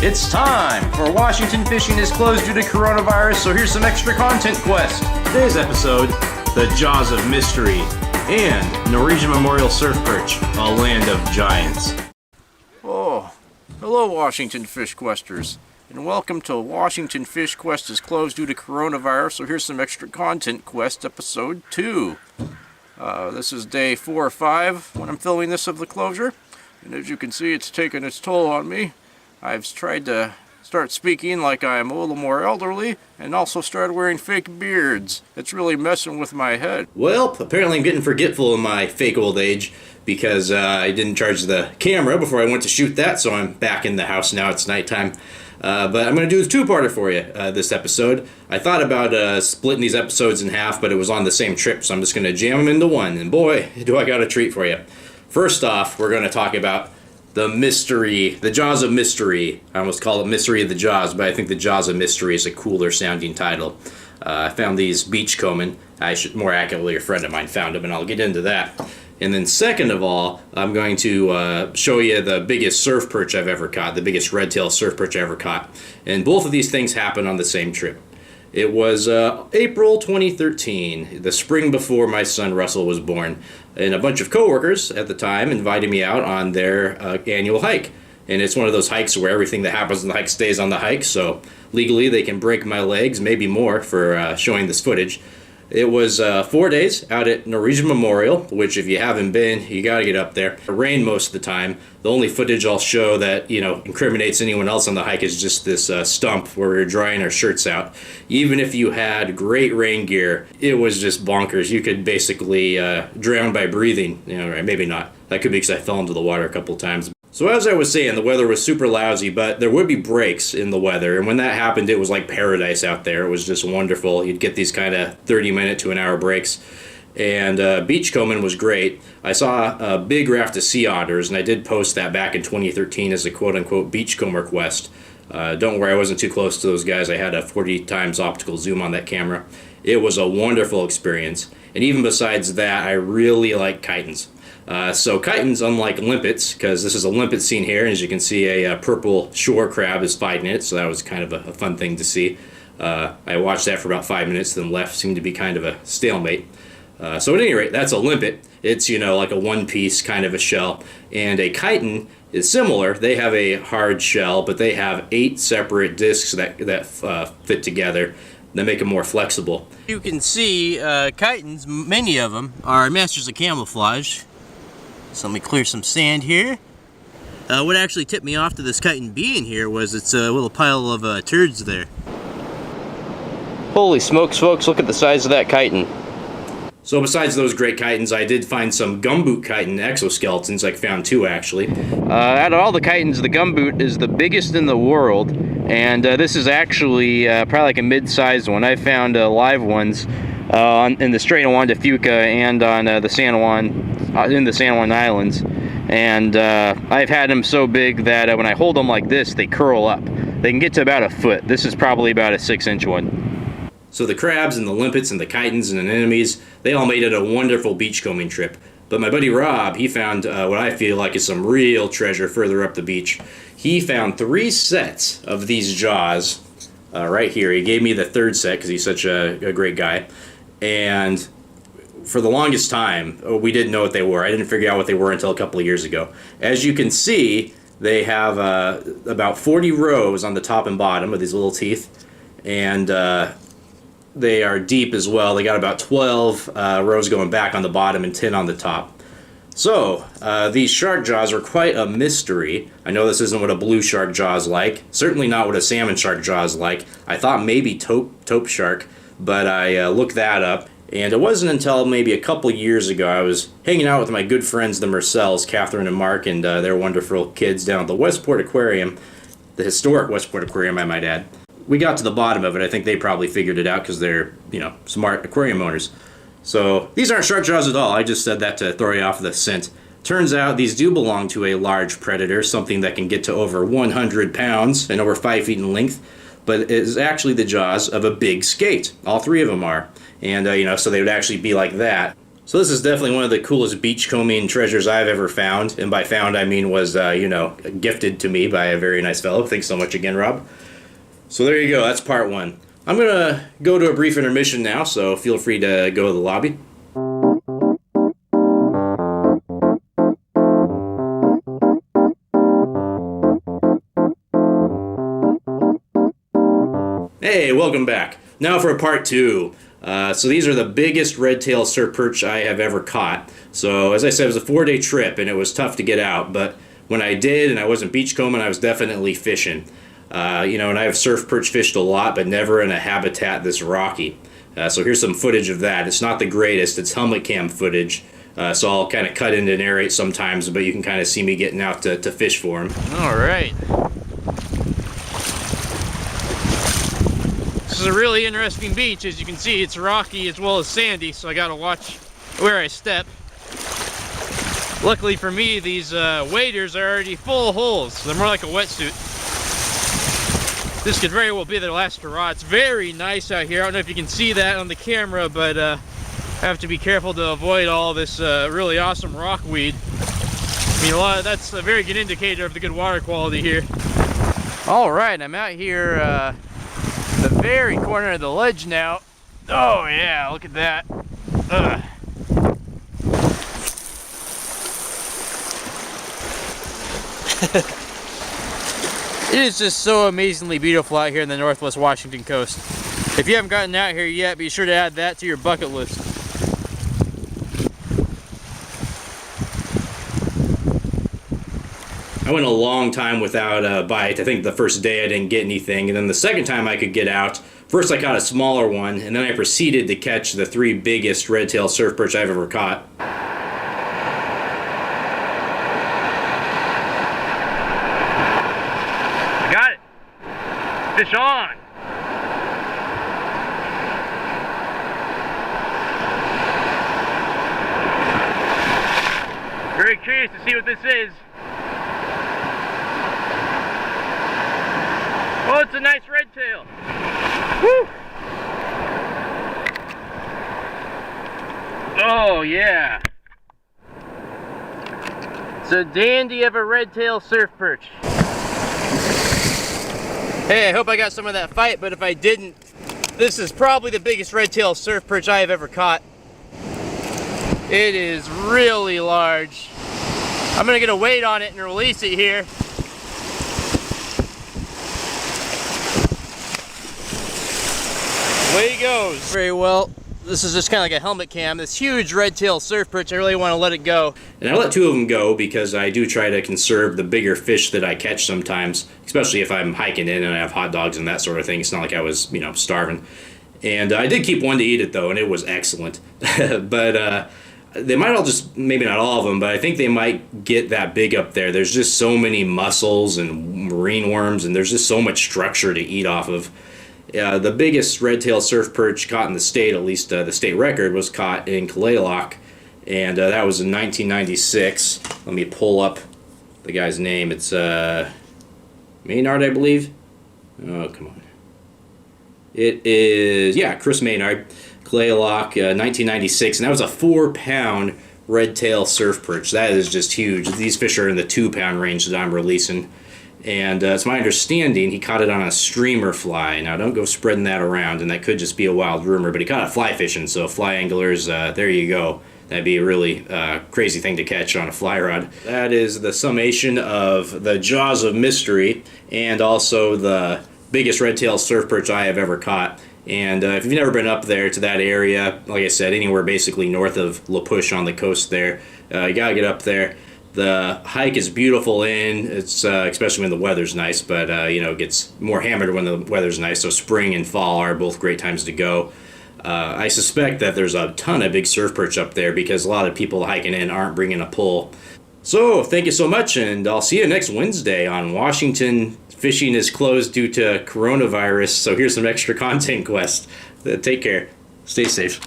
It's time for Washington Fishing is closed due to coronavirus, so here's some extra content quest. Today's episode, The Jaws of Mystery, and Norwegian Memorial Surf Perch, a land of giants. Oh, hello Washington Fish Questers, and welcome to Washington Fish Quest is closed due to coronavirus, so here's some extra content quest episode 2. This is day 4 or 5 when I'm filming this of the closure, and as you can see it's taken its toll on me. I've tried to start speaking like I'm a little more elderly, and also started wearing fake beards. It's really messing with my head. Well, apparently I'm getting forgetful in my fake old age, because I didn't charge the camera before I went to shoot that, so I'm back in the house now. It's nighttime. But I'm going to do a two-parter for you this episode. I thought about splitting these episodes in half, but it was on the same trip, so I'm just going to jam them into one. And boy, do I got a treat for you. First off, we're going to talk about the mystery, the Jaws of Mystery. I almost call it Mystery of the Jaws, but I think the Jaws of Mystery is a cooler sounding title. I found these Beachcombing. More accurately, a friend of mine found them, and I'll get into that. And then second of all, I'm going to show you the biggest surf perch I've ever caught, the biggest redtail surf perch I ever caught. And both of these things happened on the same trip. It was April 2013, the spring before my son Russell was born. And a bunch of coworkers at the time invited me out on their annual hike. And it's one of those hikes where everything that happens on the hike stays on the hike, so legally they can break my legs, maybe more, for showing this footage. It was 4 days out at Norwegian Memorial, which if you haven't been, you gotta get up there. It rained most of the time. The only footage I'll show that, incriminates anyone else on the hike is just this stump where we were drying our shirts out. Even if you had great rain gear, it was just bonkers. You could basically drown by breathing. Right, maybe not. That could be because I fell into the water a couple times. So as I was saying, the weather was super lousy, but there would be breaks in the weather, and when that happened, it was like paradise out there. It was just wonderful. You'd get these kind of 30-minute to an hour breaks, and beachcombing was great. I saw a big raft of sea otters, and I did post that back in 2013 as a quote-unquote beachcomber quest. Don't worry, I wasn't too close to those guys. I had a 40 times optical zoom on that camera. It was a wonderful experience, and even besides that, I really like chitons. So chitons, unlike limpets, because this is a limpet scene here, and as you can see, a purple shore crab is fighting it, so that was kind of a fun thing to see. I watched that for about 5 minutes, then left. Seemed to be kind of a stalemate. So at any rate, that's a limpet. It's, like a one-piece kind of a shell. And a chiton is similar. They have a hard shell, but they have 8 separate discs that fit together that make them more flexible. You can see chitons, many of them, are masters of camouflage. So let me clear some sand here. What actually tipped me off to this chiton being here was it's a little pile of turds there. Holy smokes, folks, look at the size of that chiton. So besides those great chitons, I did find some gumboot chiton exoskeletons. I found 2 actually. Out of all the chitons, the gumboot is the biggest in the world, and this is actually probably like a mid-sized one. I found live ones in the Strait of Juan de Fuca and on the San Juan, in the San Juan Islands, and I've had them so big that when I hold them like this, they curl up. They can get to about a foot. This is probably about a 6-inch one. So the crabs and the limpets and the chitons and anemones, they all made it a wonderful beachcombing trip. But my buddy Rob, he found what I feel like is some real treasure further up the beach. He found 3 sets of these jaws right here. He gave me the 3rd set because he's such a great guy. And for the longest time, we didn't know what they were. I didn't figure out what they were until a couple of years ago. As you can see, they have about 40 rows on the top and bottom of these little teeth, and they are deep as well. They got about 12 rows going back on the bottom and 10 on the top. So, these shark jaws are quite a mystery. I know this isn't what a blue shark jaw is like. Certainly not what a salmon shark jaw is like. I thought maybe taupe shark, but I looked that up. And it wasn't until maybe a couple years ago I was hanging out with my good friends, the Marcells, Catherine and Mark, and their wonderful kids down at the Westport Aquarium, the historic Westport Aquarium, I might add. We got to the bottom of it. I think they probably figured it out because they're, smart aquarium owners. So these aren't shark jaws at all. I just said that to throw you off the scent. Turns out these do belong to a large predator, something that can get to over 100 pounds and over 5 feet in length. But it is actually the jaws of a big skate. All 3 of them are. And, so they would actually be like that. So this is definitely one of the coolest beachcombing treasures I've ever found. And by found, I mean was, gifted to me by a very nice fellow. Thanks so much again, Rob. So there you go. That's part one. I'm going to go to a brief intermission now, so feel free to go to the lobby. Hey, welcome back. Now for part two. So these are the biggest redtail surf perch I have ever caught. So as I said, it was a 4-day trip and it was tough to get out, but when I did and I wasn't beachcombing, I was definitely fishing. And I have surf perch fished a lot, but never in a habitat this rocky. So here's some footage of that. It's not the greatest, it's helmet cam footage. So I'll kind of cut in and narrate sometimes, but you can kind of see me getting out to fish for them. All right. This is a really interesting beach. As you can see, it's rocky as well as sandy, so I gotta watch where I step. Luckily for me, these waders are already full of holes, so they're more like a wetsuit. This could very well be their last hurrah. It's very nice out here. I don't know if you can see that on the camera, but I have to be careful to avoid all this really awesome rockweed. I mean, that's a very good indicator of the good water quality here. All right, I'm out here the very corner of the ledge now. Oh yeah, look at that. Ugh. It is just so amazingly beautiful out here in the Northwest Washington coast. If you haven't gotten out here yet, be sure to add that to your bucket list. I went a long time without a bite. I think the first day I didn't get anything, and then the second time I could get out, first I caught a smaller one, and then I proceeded to catch the 3 biggest redtail surf perch I've ever caught. I got it! Fish on! Very curious to see what this is. Oh, it's a nice redtail. Woo! Oh, yeah. It's a dandy of a redtail surf perch. Hey, I hope I got some of that fight, but if I didn't, this is probably the biggest redtail surf perch I have ever caught. It is really large. I'm gonna get a weight on it and release it here. Away he goes. Very well. This is just kind of like a helmet cam. This huge redtail surf perch, I really want to let it go. And I let 2 of them go because I do try to conserve the bigger fish that I catch sometimes, especially if I'm hiking in and I have hot dogs and that sort of thing. It's not like I was, starving. And I did keep one to eat it though, and it was excellent. But they might all just, maybe not all of them, but I think they might get that big up there. There's just so many mussels and marine worms, and there's just so much structure to eat off of. The biggest redtail surf perch caught in the state, at least the state record, was caught in Kalaloch, and that was in 1996. Let me pull up the guy's name. It's Maynard, I believe. Oh, come on. It is, yeah, Chris Maynard, Kalaloch, 1996, and that was a 4-pound redtail surf perch. That is just huge. These fish are in the 2-pound range that I'm releasing. And it's my understanding he caught it on a streamer fly. Now, don't go spreading that around, and that could just be a wild rumor, but he caught it fly fishing, so fly anglers, there you go. That'd be a really crazy thing to catch on a fly rod. That is the summation of the Jaws of Mystery, and also the biggest redtail surf perch I have ever caught. And if you've never been up there to that area, like I said, anywhere basically north of La Push on the coast there, you gotta get up there. The hike is beautiful it's especially when the weather's nice, but it gets more hammered when the weather's nice, so spring and fall are both great times to go. I suspect that there's a ton of big surf perch up there because a lot of people hiking in aren't bringing a pole. So thank you so much, and I'll see you next Wednesday on Washington. Fishing is closed due to coronavirus, so here's some extra content quest. Take care. Stay safe.